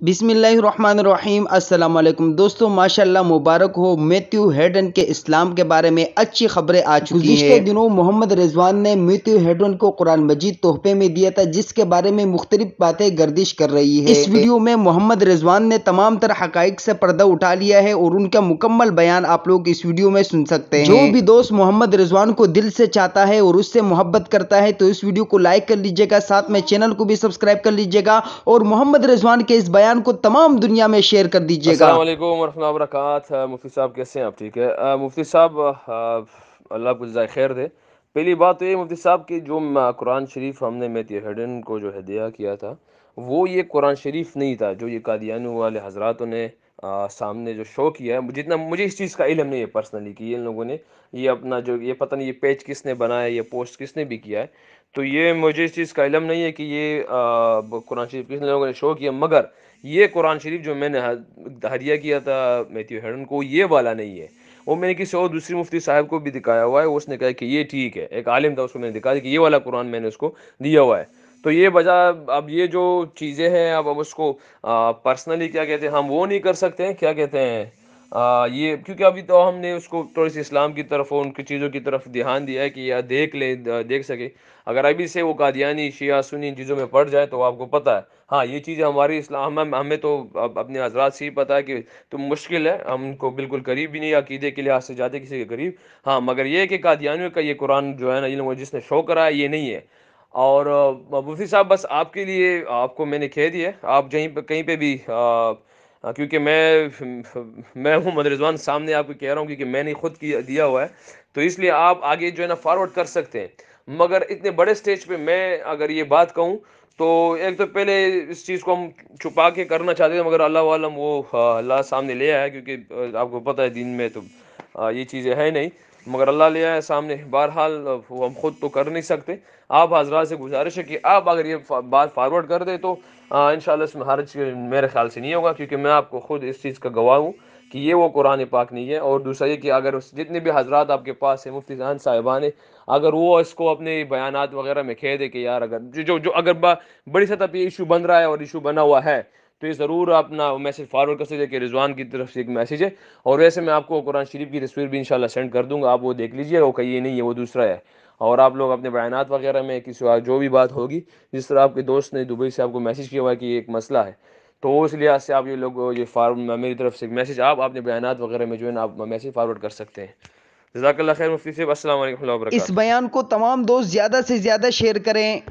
बिस्मिल्लाहिर्रहमानिर्रहीम। अस्सलाम वालेकुम दोस्तों, माशाल्लाह मुबारक हो। मैथ्यू हेडन के इस्लाम के बारे में अच्छी खबरें आ चुकी हैं। गुज़िश्ते दिनों मोहम्मद रिजवान ने मैथ्यू हेडन को कुरान मजीद तोहफे में दिया था, जिसके बारे में मुख्तलिफ बातें गर्दिश कर रही है। इस वीडियो में मोहम्मद रिजवान ने तमाम तरह हकाइक से पर्दा उठा लिया है और उनका मुकम्मल बयान आप लोग इस वीडियो में सुन सकते हैं। जो भी दोस्त मोहम्मद रिजवान को दिल से चाहता है और उससे मोहब्बत करता है तो इस वीडियो को लाइक कर लीजिएगा, साथ में चैनल को भी सब्सक्राइब कर लीजिएगा और मोहम्मद रिजवान के इस बयान को तमाम दुनिया में शेयर कर दीजिएगा। अस्सलाम वालेकुम वरहमतुल्लाहि वबरकातुहू। मुफ्ती साहब कैसे हैं आप? ठीक है मुफ्ती साहब, अल्लाह आपको जज़ाए खैर दे। पहली बात तो ये मुफ्ती साहब कि जो कुरान शरीफ हमने मैथ्यू हेडन को जो हदिया किया था, वो ये कुरान शरीफ नहीं था जो ये कादियानी वाले हजरातों ने सामने जो शो किया है। जितना मुझे इस चीज़ का इल्म नहीं है पर्सनली कि ये इन लोगों ने ये अपना जो ये पता नहीं ये पेज किसने बनाया, ये पोस्ट किसने भी किया है, तो ये मुझे इस चीज़ का इल्म नहीं है कि ये कुरान शरीफ किस लोगों ने शो किया। मगर ये कुरान शरीफ जो मैंने हदिया किया था मैथ्यू हेडन को, ये वाला नहीं है। वो मैंने किसी और दूसरी मुफ्ती साहब को भी दिखाया हुआ है, उसने कहा कि ये ठीक है। एक आलिम था, उसको मैंने दिखाया कि ये वाला कुरान मैंने उसको दिया हुआ है। तो ये वजह, अब ये जो चीज़ें हैं अब उसको पर्सनली क्या कहते हैं, हम वो नहीं कर सकते हैं, क्या कहते हैं ये, क्योंकि अभी तो हमने उसको थोड़ी सी इस्लाम की तरफ और उनकी चीज़ों की तरफ ध्यान दिया है कि या देख ले, देख सके। अगर अभी से वो कादियानी शिया सुन्नी इन चीज़ों में पड़ जाए तो आपको पता है, हाँ ये चीज़ें हमारी इस्लाम हमें तो अपने हजरात से ही पता है कि तुम मुश्किल है, हम उनको बिल्कुल करीब भी नहीं, अकीदे के लिहाज से जाते किसी के करीब। हाँ मगर ये है कि कादियानियों का ये कुरान जो है ना, इन लोगों ने जिसने शो करा है, ये नहीं है। और मुफ्ती साहब बस आपके लिए आपको मैंने कह दिया है, आप कहीं पे भी क्योंकि मैं मोहम्मद रिजवान सामने आपको कह रहा हूँ क्योंकि मैंने खुद दिया हुआ है, तो इसलिए आप आगे जो है ना फॉरवर्ड कर सकते हैं। मगर इतने बड़े स्टेज पे मैं अगर ये बात कहूँ तो एक तो पहले इस चीज़ को हम छुपा के करना चाहते थे, मगर अल्लाह वालम वो अल्लाह सामने ले आया, क्योंकि आपको पता है दिन में तो ये चीज़ें है नहीं, मगर अल्लाह ले आया सामने। बहरहाल वो हम खुद तो कर नहीं सकते। आप हजरात से गुजारिश है कि आप अगर ये बात फॉरवर्ड कर दे तो इंशाल्लाह इसमें हर्ज मेरे ख्याल से नहीं होगा, क्योंकि मैं आपको खुद इस चीज़ का गवाह हूँ कि ये वो कुरान पाक नहीं है। और दूसरा ये कि अगर जितने भी हजरात आपके पास है मुफ्ती जहान साहिबान है, अगर वो इसको अपने बयानात वगैरह में कह दे कि यार अगर जो अगर बड़ी सतह पे इशू बन रहा है और इशू बना हुआ है, तो ये ज़रूर अपना मैसेज फॉरवर्ड कर सकते हैं कि रिजवान की तरफ से एक मैसेज है। और वैसे मैं आपको कुरान शरीफ की तस्वीर भी इंशाल्लाह सेंड कर दूंगा, आप वो देख लीजिएगा, वो कहीं ये नहीं है, वो दूसरा है। और आप लोग अपने बयानात वगैरह में किसी और जो भी बात होगी, जिस तरह आपके दोस्त ने दुबई से आपको मैसेज किया हुआ है कि ये एक मसला है, तो उस लिहाज से आप ये लोग ये मेरी तरफ से एक मैसेज आप अपने बयानात वगैरह में जो है ना आप मैसेज फॉरवर्ड कर सकते हैं। जज़ाकल्लाह खैर मुफ्ती साहब, अस्सलाम वालेकुम व रहमतुल्लाहि व इस बरकातहू। बयान को तमाम दोस्त ज्यादा से ज्यादा शेयर करें।